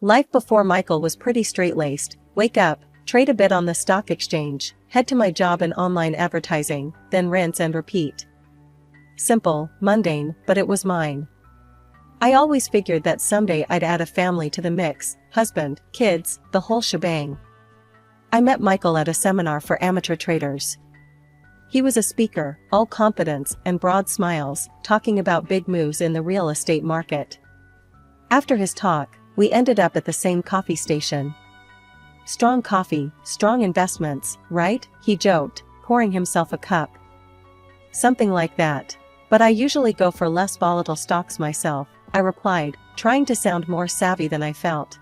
Life before Michael was pretty straight-laced: wake up, trade a bit on the stock exchange, head to my job in online advertising, then rinse and repeat. Simple, mundane, but it was mine. I always figured that someday I'd add a family to the mix: husband, kids, the whole shebang. I met Michael at a seminar for amateur traders. He was a speaker, all confidence and broad smiles, talking about big moves in the real estate market. After his talk, we ended up at the same coffee station. Strong coffee, strong investments, right? He joked, pouring himself a cup. Something like that. But I usually go for less volatile stocks myself, I replied, trying to sound more savvy than I felt.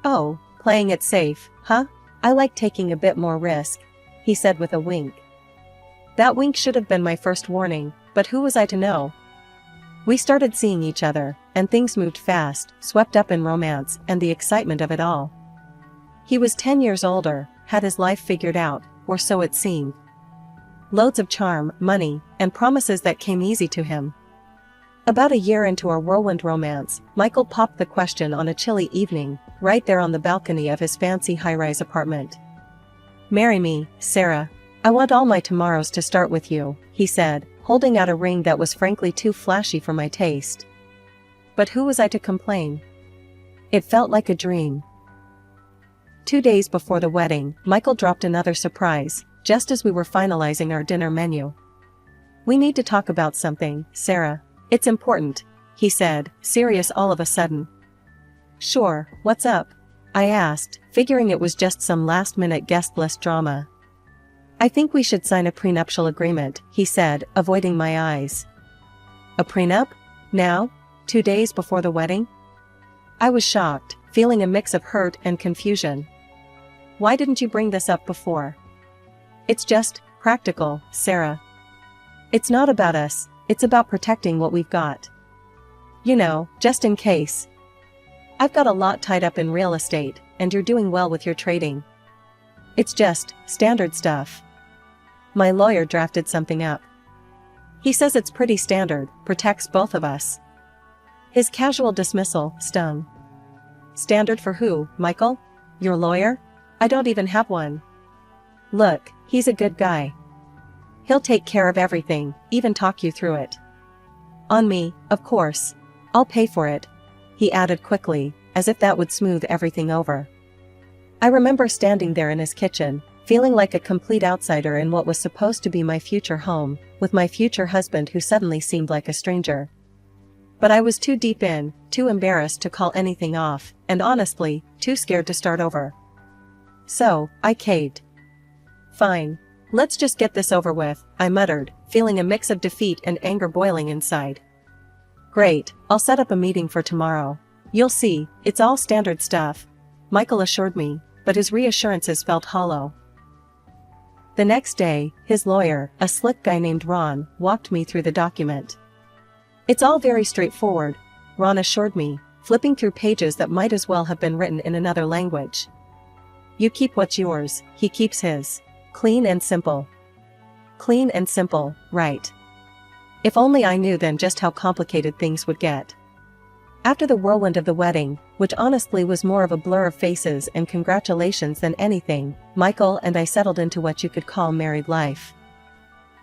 Oh, playing it safe, huh? I like taking a bit more risk, he said with a wink. That wink should have been my first warning, but who was I to know? We started seeing each other, and things moved fast, swept up in romance and the excitement of it all. He was 10 years older, had his life figured out, or so it seemed. Loads of charm, money, and promises that came easy to him. About a year into our whirlwind romance, Michael popped the question on a chilly evening, right there on the balcony of his fancy high-rise apartment. "Marry me, Sarah. I want all my tomorrows to start with you," he said, holding out a ring that was frankly too flashy for my taste. But who was I to complain? It felt like a dream. 2 days before the wedding, Michael dropped another surprise, just as we were finalizing our dinner menu. "We need to talk about something, Sarah. It's important," he said, serious all of a sudden. "Sure, what's up?" I asked, figuring it was just some last-minute guest list drama. "I think we should sign a prenuptial agreement," he said, avoiding my eyes. "A prenup? Now? 2 days before the wedding?" I was shocked, feeling a mix of hurt and confusion. "Why didn't you bring this up before?" "It's just practical, Sarah. It's not about us, it's about protecting what we've got. You know, just in case. I've got a lot tied up in real estate, and you're doing well with your trading. It's just standard stuff. My lawyer drafted something up. He says it's pretty standard, protects both of us." His casual dismissal stung. "Standard for who, Michael? Your lawyer? I don't even have one." "Look, he's a good guy. He'll take care of everything, even talk you through it." "On me, of course. I'll pay for it," he added quickly, as if that would smooth everything over. I remember standing there in his kitchen, feeling like a complete outsider in what was supposed to be my future home, with my future husband who suddenly seemed like a stranger. But I was too deep in, too embarrassed to call anything off, and honestly, too scared to start over. So, I caved. "Fine. Let's just get this over with," I muttered, feeling a mix of defeat and anger boiling inside. "Great, I'll set up a meeting for tomorrow. You'll see, it's all standard stuff," Michael assured me, but his reassurances felt hollow. The next day, his lawyer, a slick guy named Ron, walked me through the document. "It's all very straightforward," Ron assured me, flipping through pages that might as well have been written in another language. "You keep what's yours, he keeps his. Clean and simple." Clean and simple, right. If only I knew then just how complicated things would get. After the whirlwind of the wedding, which honestly was more of a blur of faces and congratulations than anything, Michael and I settled into what you could call married life.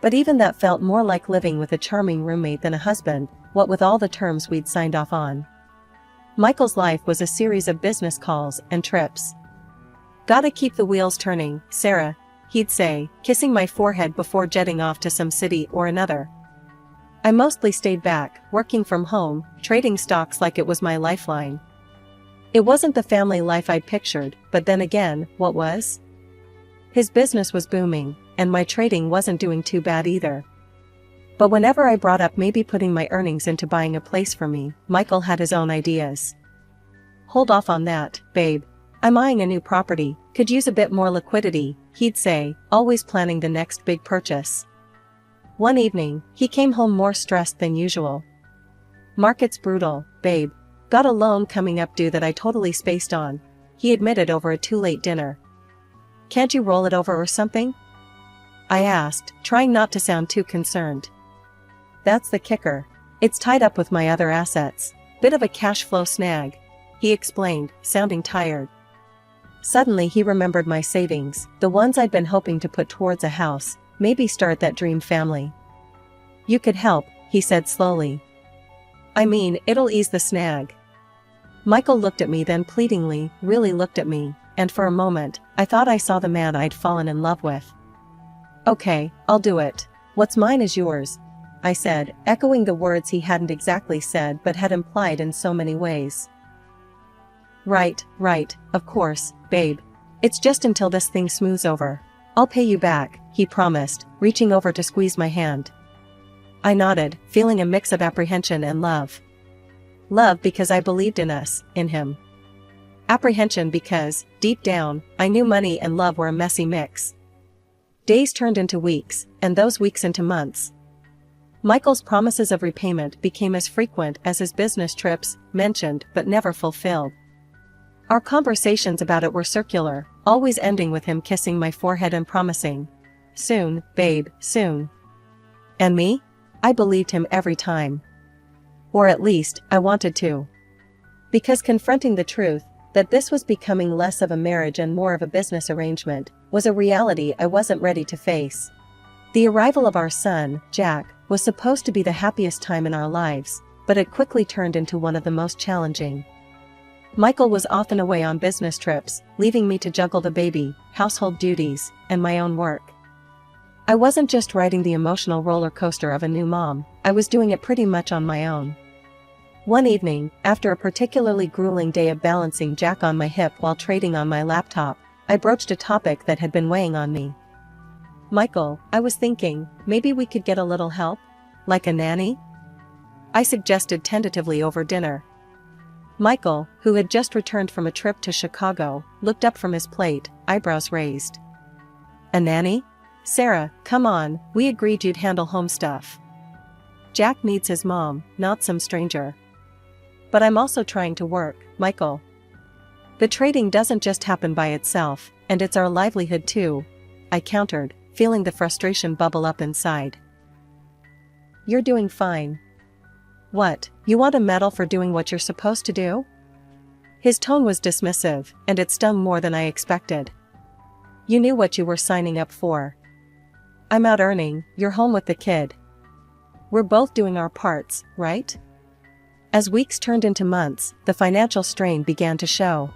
But even that felt more like living with a charming roommate than a husband, what with all the terms we'd signed off on. Michael's life was a series of business calls and trips. "Gotta keep the wheels turning, Sarah," he'd say, kissing my forehead before jetting off to some city or another. I mostly stayed back, working from home, trading stocks like it was my lifeline. It wasn't the family life I'd pictured, but then again, what was? His business was booming, and my trading wasn't doing too bad either. But whenever I brought up maybe putting my earnings into buying a place for me, Michael had his own ideas. "Hold off on that, babe. I'm eyeing a new property, could use a bit more liquidity," he'd say, always planning the next big purchase. One evening, he came home more stressed than usual. "Market's brutal, babe. Got a loan coming up due that I totally spaced on," he admitted over a too-late dinner. "Can't you roll it over or something?" I asked, trying not to sound too concerned. "That's the kicker. It's tied up with my other assets. Bit of a cash flow snag," he explained, sounding tired. Suddenly he remembered my savings, the ones I'd been hoping to put towards a house, maybe start that dream family. You could help, he said slowly. I mean, it'll ease the snag. Michael looked at me then pleadingly, really looked at me, and for a moment, I thought I saw the man I'd fallen in love with. Okay, I'll do it. What's mine is yours, I said, echoing the words he hadn't exactly said but had implied in so many ways. Right, of course, babe. It's just until this thing smooths over. I'll pay you back, he promised, reaching over to squeeze my hand. I nodded, feeling a mix of apprehension and love. Love because I believed in us, in him. Apprehension because, deep down, I knew money and love were a messy mix. Days turned into weeks, and those weeks into months. Michael's promises of repayment became as frequent as his business trips, mentioned but never fulfilled. Our conversations about it were circular, always ending with him kissing my forehead and promising, soon, babe, soon. And me? I believed him every time. Or at least, I wanted to. Because confronting the truth, that this was becoming less of a marriage and more of a business arrangement, was a reality I wasn't ready to face. The arrival of our son, Jack, was supposed to be the happiest time in our lives, but it quickly turned into one of the most challenging. Michael was often away on business trips, leaving me to juggle the baby, household duties, and my own work. I wasn't just riding the emotional roller coaster of a new mom, I was doing it pretty much on my own. One evening, after a particularly grueling day of balancing Jack on my hip while trading on my laptop, I broached a topic that had been weighing on me. Michael, I was thinking, maybe we could get a little help? Like a nanny? I suggested tentatively over dinner. Michael, who had just returned from a trip to Chicago, looked up from his plate, eyebrows raised. A nanny? Sarah, come on, we agreed you'd handle home stuff. Jack needs his mom, not some stranger. But I'm also trying to work, Michael. The trading doesn't just happen by itself, and it's our livelihood too, I countered, feeling the frustration bubble up inside. You're doing fine. What, you want a medal for doing what you're supposed to do? His tone was dismissive, and it stung more than I expected. You knew what you were signing up for. I'm out earning, you're home with the kid. We're both doing our parts, right? As weeks turned into months, the financial strain began to show.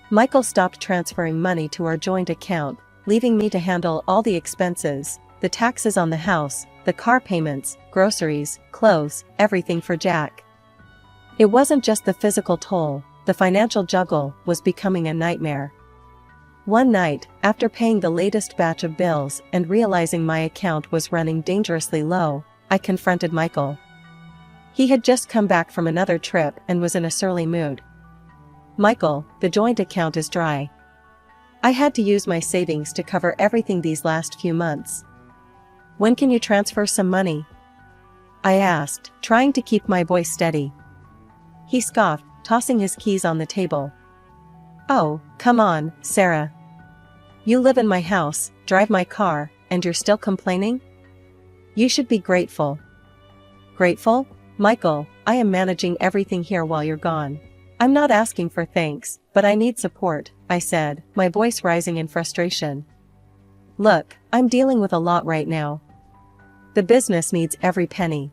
Michael stopped transferring money to our joint account, leaving me to handle all the expenses, the taxes on the house, the car payments, groceries, clothes, everything for Jack. It wasn't just the physical toll, the financial juggle was becoming a nightmare. One night, after paying the latest batch of bills and realizing my account was running dangerously low, I confronted Michael. He had just come back from another trip and was in a surly mood. Michael, the joint account is dry. I had to use my savings to cover everything these last few months. When can you transfer some money? I asked, trying to keep my voice steady. He scoffed, tossing his keys on the table. Oh, come on, Sarah. You live in my house, drive my car, and you're still complaining? You should be grateful. Grateful? Michael, I am managing everything here while you're gone. I'm not asking for thanks, but I need support, I said, my voice rising in frustration. Look, I'm dealing with a lot right now. The business needs every penny.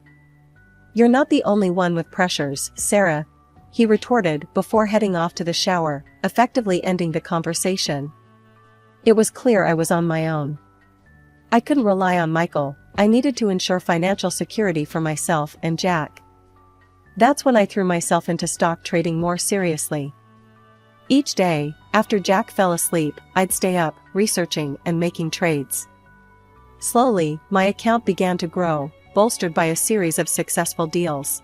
You're not the only one with pressures, Sarah, he retorted before heading off to the shower, effectively ending the conversation. It was clear I was on my own. I couldn't rely on Michael, I needed to ensure financial security for myself and Jack. That's when I threw myself into stock trading more seriously. Each day, after Jack fell asleep, I'd stay up, researching and making trades. Slowly, my account began to grow, bolstered by a series of successful deals.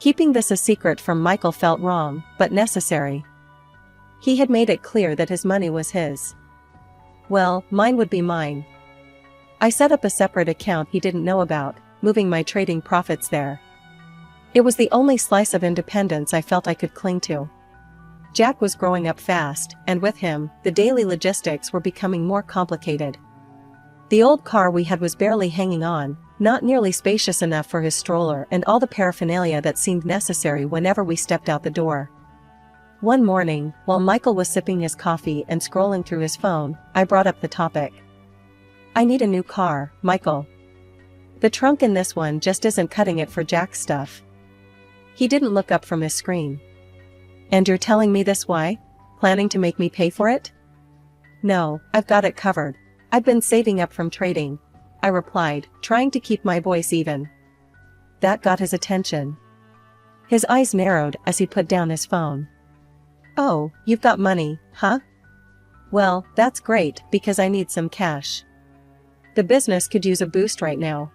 Keeping this a secret from Michael felt wrong, but necessary. He had made it clear that his money was his. Well, mine would be mine. I set up a separate account he didn't know about, moving my trading profits there. It was the only slice of independence I felt I could cling to. Jack was growing up fast, and with him, the daily logistics were becoming more complicated. The old car we had was barely hanging on, not nearly spacious enough for his stroller and all the paraphernalia that seemed necessary whenever we stepped out the door. One morning, while Michael was sipping his coffee and scrolling through his phone, I brought up the topic. "I need a new car, Michael. The trunk in this one just isn't cutting it for Jack's stuff." He didn't look up from his screen. "And you're telling me this why? Planning to make me pay for it?" "No, I've got it covered. I've been saving up from trading," I replied, trying to keep my voice even. That got his attention. His eyes narrowed as he put down his phone. "Oh, you've got money, huh? Well, that's great because I need some cash. The business could use a boost right now."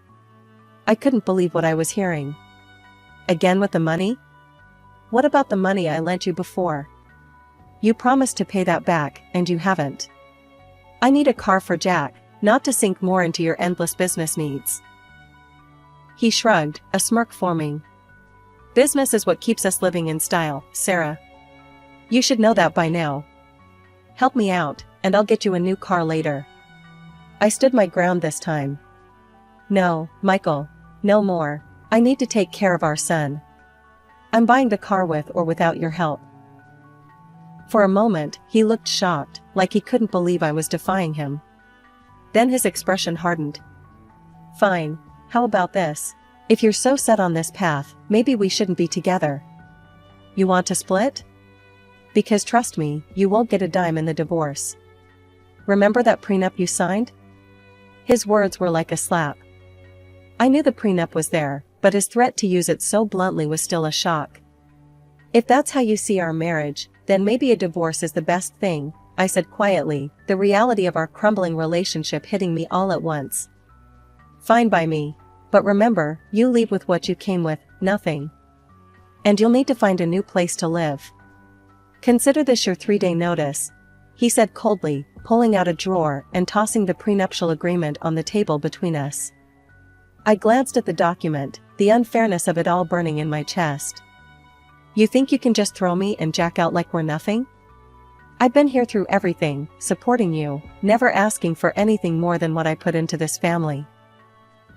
I couldn't believe what I was hearing. "Again with the money? What about the money I lent you before? You promised to pay that back, and you haven't. I need a car for Jack, not to sink more into your endless business needs." He shrugged, a smirk forming. "Business is what keeps us living in style, Sarah. You should know that by now. Help me out, and I'll get you a new car later." I stood my ground this time. "No, Michael, no more. I need to take care of our son. I'm buying the car with or without your help." For a moment, he looked shocked, like he couldn't believe I was defying him. Then his expression hardened. "Fine, how about this? If you're so set on this path, maybe we shouldn't be together. You want to split? Because trust me, you won't get a dime in the divorce. Remember that prenup you signed?" His words were like a slap. I knew the prenup was there, but his threat to use it so bluntly was still a shock. "If that's how you see our marriage, then maybe a divorce is the best thing," I said quietly, the reality of our crumbling relationship hitting me all at once. "Fine by me. But remember, you leave with what you came with, nothing. And you'll need to find a new place to live. Consider this your 3-day notice," he said coldly, pulling out a drawer and tossing the prenuptial agreement on the table between us. I glanced at the document, the unfairness of it all burning in my chest. "You think you can just throw me and Jack out like we're nothing? I've been here through everything, supporting you, never asking for anything more than what I put into this family."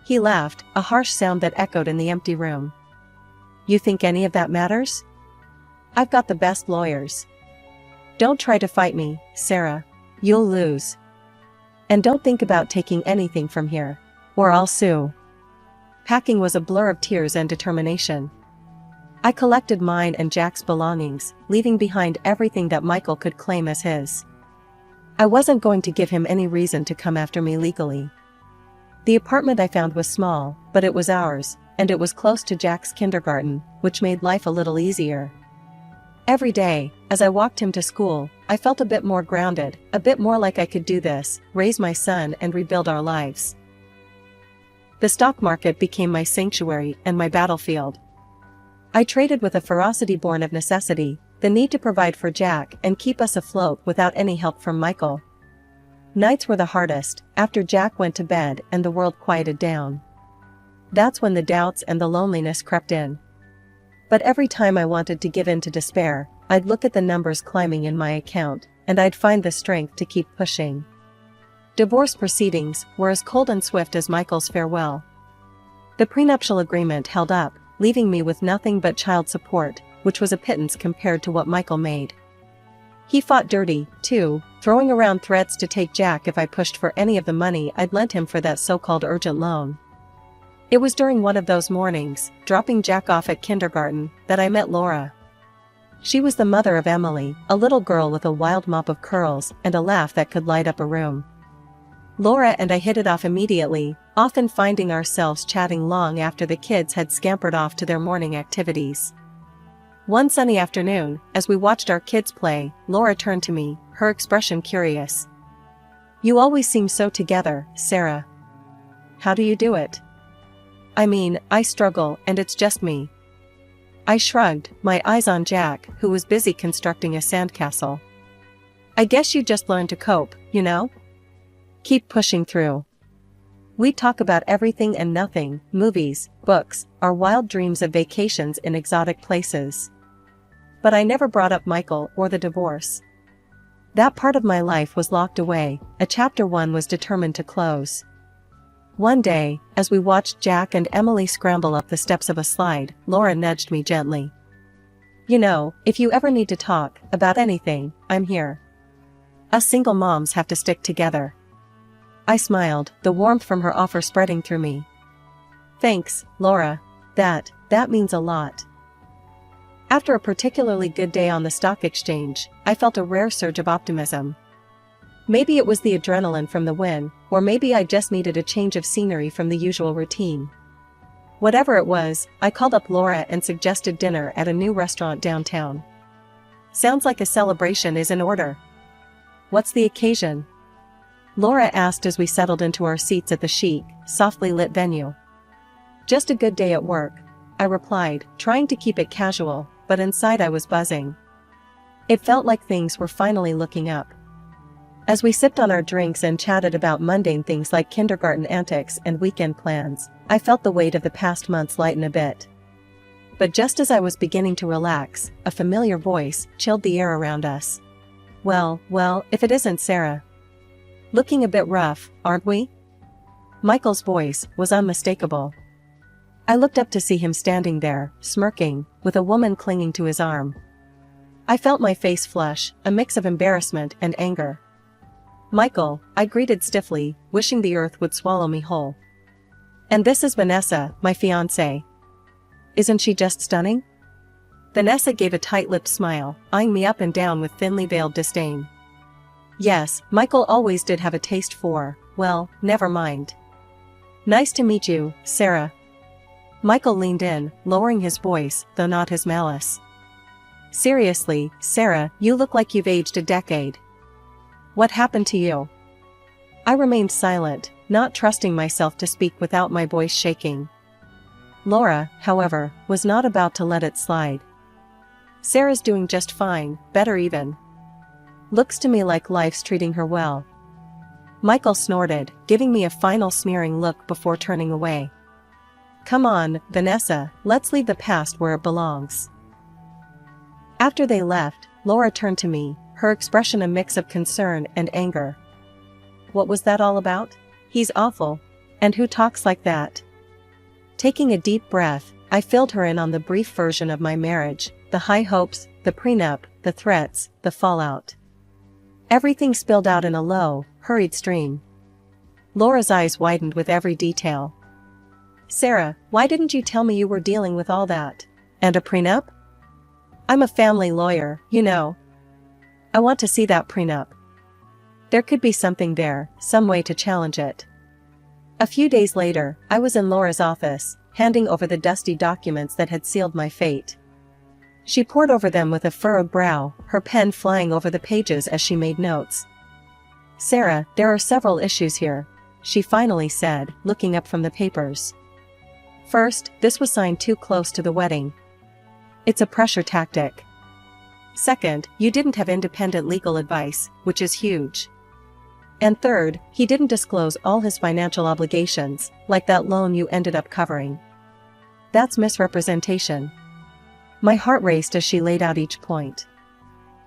He laughed, a harsh sound that echoed in the empty room. "You think any of that matters? I've got the best lawyers. Don't try to fight me, Sarah. You'll lose. And don't think about taking anything from here, or I'll sue." Packing was a blur of tears and determination. I collected mine and Jack's belongings, leaving behind everything that Michael could claim as his. I wasn't going to give him any reason to come after me legally. The apartment I found was small, but it was ours, and it was close to Jack's kindergarten, which made life a little easier. Every day, as I walked him to school, I felt a bit more grounded, a bit more like I could do this, raise my son and rebuild our lives. The stock market became my sanctuary and my battlefield. I traded with a ferocity born of necessity, the need to provide for Jack and keep us afloat without any help from Michael. Nights were the hardest, after Jack went to bed and the world quieted down. That's when the doubts and the loneliness crept in. But every time I wanted to give in to despair, I'd look at the numbers climbing in my account, and I'd find the strength to keep pushing. Divorce proceedings were as cold and swift as Michael's farewell. The prenuptial agreement held up, leaving me with nothing but child support, which was a pittance compared to what Michael made. He fought dirty, too, throwing around threats to take Jack if I pushed for any of the money I'd lent him for that so-called urgent loan. It was during one of those mornings, dropping Jack off at kindergarten, that I met Laura. She was the mother of Emily, a little girl with a wild mop of curls and a laugh that could light up a room. Laura and I hit it off immediately, often finding ourselves chatting long after the kids had scampered off to their morning activities. One sunny afternoon, as we watched our kids play, Laura turned to me, her expression curious. "You always seem so together, Sarah. How do you do it?" "I mean, I struggle, and it's just me." I shrugged, my eyes on Jack, who was busy constructing a sandcastle. "I guess you just learned to cope, you know? Keep pushing through." We'd talk about everything and nothing, movies, books, our wild dreams of vacations in exotic places. But I never brought up Michael or the divorce. That part of my life was locked away, a chapter one was determined to close. One day, as we watched Jack and Emily scramble up the steps of a slide, Laura nudged me gently. You know, if you ever need to talk about anything, I'm here. Us single moms have to stick together. I smiled, the warmth from her offer spreading through me. Thanks, Laura. That means a lot. After a particularly good day on the stock exchange, I felt a rare surge of optimism. Maybe it was the adrenaline from the win, or maybe I just needed a change of scenery from the usual routine. Whatever it was, I called up Laura and suggested dinner at a new restaurant downtown. Sounds like a celebration is in order. What's the occasion? Laura asked as we settled into our seats at the chic, softly lit venue. Just a good day at work, I replied, trying to keep it casual, but inside I was buzzing. It felt like things were finally looking up. As we sipped on our drinks and chatted about mundane things like kindergarten antics and weekend plans, I felt the weight of the past months lighten a bit. But just as I was beginning to relax, a familiar voice chilled the air around us. Well, if it isn't Sarah. Looking a bit rough, aren't we? Michael's voice was unmistakable. I looked up to see him standing there, smirking, with a woman clinging to his arm. I felt my face flush, a mix of embarrassment and anger. Michael, I greeted stiffly, wishing the earth would swallow me whole. And this is Vanessa, my fiancée. Isn't she just stunning? Vanessa gave a tight-lipped smile, eyeing me up and down with thinly veiled disdain. Yes, Michael always did have a taste for, well, never mind. Nice to meet you, Sarah. Michael leaned in, lowering his voice, though not his malice. Seriously, Sarah, you look like you've aged a decade. What happened to you? I remained silent, not trusting myself to speak without my voice shaking. Laura, however, was not about to let it slide. Sarah's doing just fine, better even. Looks to me like life's treating her well. Michael snorted, giving me a final smearing look before turning away. Come on, Vanessa, let's leave the past where it belongs. After they left, Laura turned to me, her expression a mix of concern and anger. What was that all about? He's awful. And who talks like that? Taking a deep breath, I filled her in on the brief version of my marriage, the high hopes, the prenup, the threats, the fallout. Everything spilled out in a low, hurried stream. Laura's eyes widened with every detail. Sarah, why didn't you tell me you were dealing with all that? And a prenup? I'm a family lawyer, you know. I want to see that prenup. There could be something there, some way to challenge it. A few days later, I was in Laura's office, handing over the dusty documents that had sealed my fate. She pored over them with a furrowed brow, her pen flying over the pages as she made notes. Sarah, there are several issues here, she finally said, looking up from the papers. First, this was signed too close to the wedding. It's a pressure tactic. Second, you didn't have independent legal advice, which is huge. And third, he didn't disclose all his financial obligations, like that loan you ended up covering. That's misrepresentation. My heart raced as she laid out each point.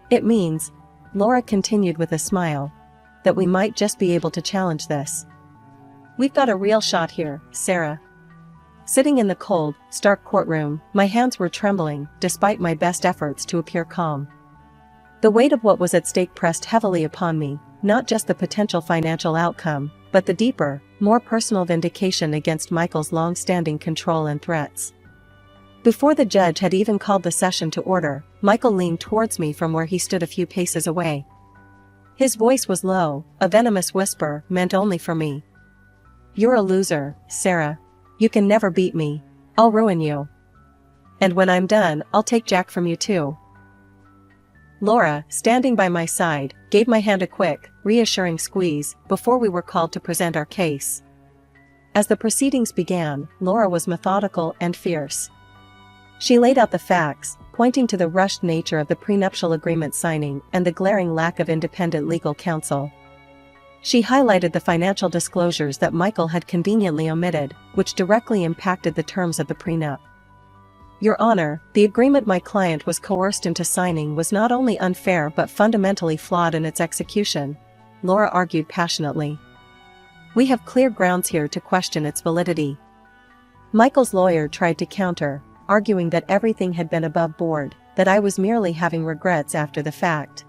It means, Laura continued with a smile, that we might just be able to challenge this. We've got a real shot here, Sarah. Sitting in the cold, stark courtroom, my hands were trembling, despite my best efforts to appear calm. The weight of what was at stake pressed heavily upon me, not just the potential financial outcome, but the deeper, more personal vindication against Michael's long-standing control and threats. Before the judge had even called the session to order, Michael leaned towards me from where he stood a few paces away. His voice was low, a venomous whisper meant only for me. You're a loser, Sarah. You can never beat me. I'll ruin you. And when I'm done, I'll take Jack from you too. Laura, standing by my side, gave my hand a quick, reassuring squeeze before we were called to present our case. As the proceedings began, Laura was methodical and fierce. She laid out the facts, pointing to the rushed nature of the prenuptial agreement signing and the glaring lack of independent legal counsel. She highlighted the financial disclosures that Michael had conveniently omitted, which directly impacted the terms of the prenup. Your Honor, the agreement my client was coerced into signing was not only unfair but fundamentally flawed in its execution, Laura argued passionately. We have clear grounds here to question its validity. Michael's lawyer tried to counter, arguing that everything had been above board, that I was merely having regrets after the fact.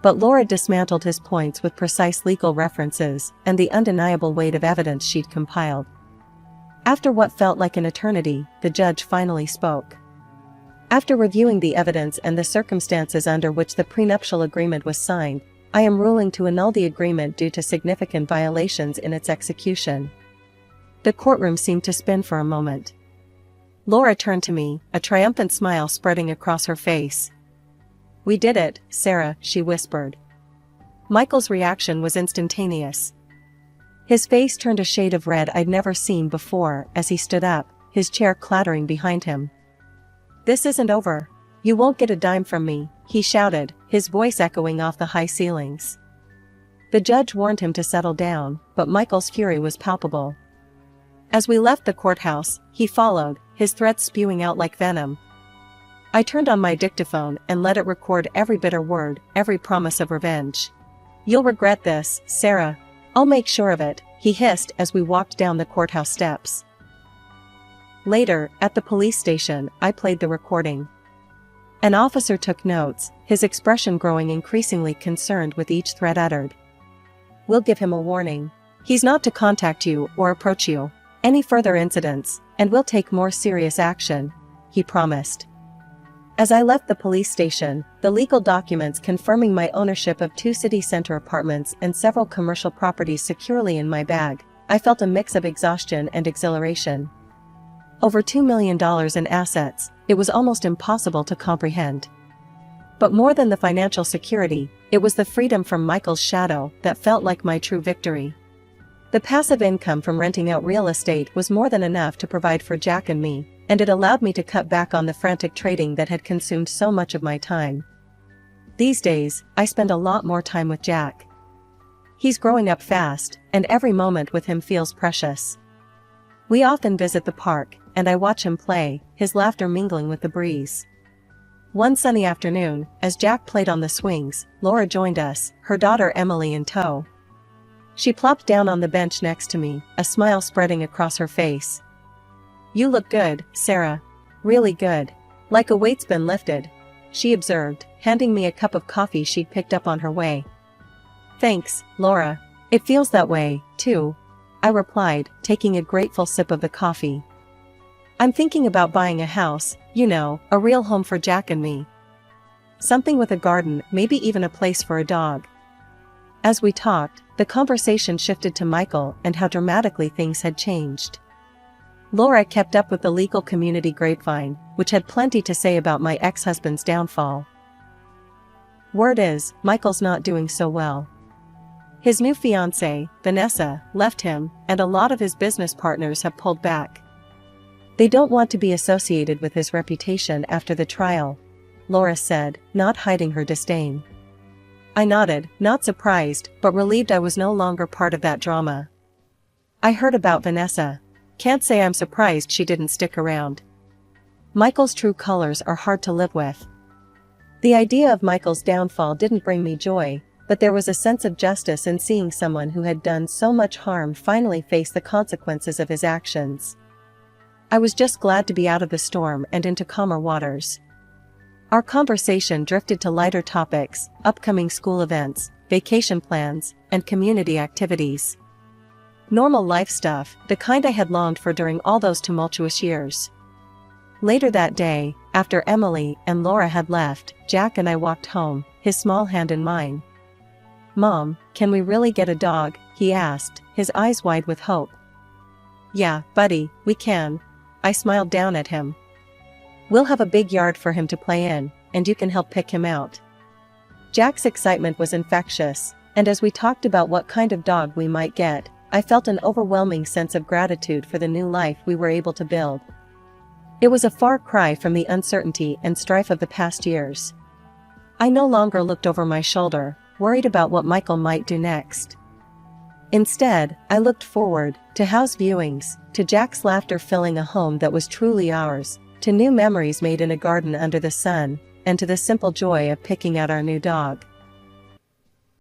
But Laura dismantled his points with precise legal references and the undeniable weight of evidence she'd compiled. After what felt like an eternity, the judge finally spoke. After reviewing the evidence and the circumstances under which the prenuptial agreement was signed, I am ruling to annul the agreement due to significant violations in its execution. The courtroom seemed to spin for a moment. Laura turned to me, a triumphant smile spreading across her face. "We did it, Sarah," she whispered. Michael's reaction was instantaneous. His face turned a shade of red I'd never seen before as he stood up, his chair clattering behind him. "This isn't over. You won't get a dime from me," he shouted, his voice echoing off the high ceilings. The judge warned him to settle down, but Michael's fury was palpable. As we left the courthouse, he followed, his threats spewing out like venom. I turned on my dictaphone and let it record every bitter word, every promise of revenge. "You'll regret this, Sarah. I'll make sure of it," he hissed as we walked down the courthouse steps. Later, at the police station, I played the recording. An officer took notes, his expression growing increasingly concerned with each threat uttered. "We'll give him a warning. He's not to contact you or approach you. Any further incidents, and we'll take more serious action," he promised. As I left the police station, the legal documents confirming my ownership of 2 city center apartments and several commercial properties securely in my bag, I felt a mix of exhaustion and exhilaration. Over $2 million in assets, it was almost impossible to comprehend. But more than the financial security, it was the freedom from Michael's shadow that felt like my true victory. The passive income from renting out real estate was more than enough to provide for Jack and me, and it allowed me to cut back on the frantic trading that had consumed so much of my time. These days, I spend a lot more time with Jack. He's growing up fast, and every moment with him feels precious. We often visit the park, and I watch him play, his laughter mingling with the breeze. One sunny afternoon, as Jack played on the swings, Laura joined us, her daughter Emily in tow. She plopped down on the bench next to me, a smile spreading across her face. "You look good, Sarah. Really good. Like a weight's been lifted," she observed, handing me a cup of coffee she'd picked up on her way. "Thanks, Laura. It feels that way, too," I replied, taking a grateful sip of the coffee. "I'm thinking about buying a house, you know, a real home for Jack and me. Something with a garden, maybe even a place for a dog." As we talked, the conversation shifted to Michael and how dramatically things had changed. Laura kept up with the legal community grapevine, which had plenty to say about my ex-husband's downfall. Word is, Michael's not doing so well. His new fiancée, Vanessa, left him, and a lot of his business partners have pulled back. They don't want to be associated with his reputation after the trial, Laura said, not hiding her disdain. I nodded, not surprised, but relieved I was no longer part of that drama. "I heard about Vanessa. Can't say I'm surprised she didn't stick around. Michael's true colors are hard to live with." The idea of Michael's downfall didn't bring me joy, but there was a sense of justice in seeing someone who had done so much harm finally face the consequences of his actions. I was just glad to be out of the storm and into calmer waters. Our conversation drifted to lighter topics, upcoming school events, vacation plans, and community activities. Normal life stuff, the kind I had longed for during all those tumultuous years. Later that day, after Emily and Laura had left, Jack and I walked home, his small hand in mine. "Mom, can we really get a dog?" he asked, his eyes wide with hope. "Yeah, buddy, we can." I smiled down at him. "We'll have a big yard for him to play in, and you can help pick him out." Jack's excitement was infectious, and as we talked about what kind of dog we might get, I felt an overwhelming sense of gratitude for the new life we were able to build. It was a far cry from the uncertainty and strife of the past years. I no longer looked over my shoulder, worried about what Michael might do next. Instead, I looked forward, to house viewings, to Jack's laughter filling a home that was truly ours, to new memories made in a garden under the sun, and to the simple joy of picking out our new dog.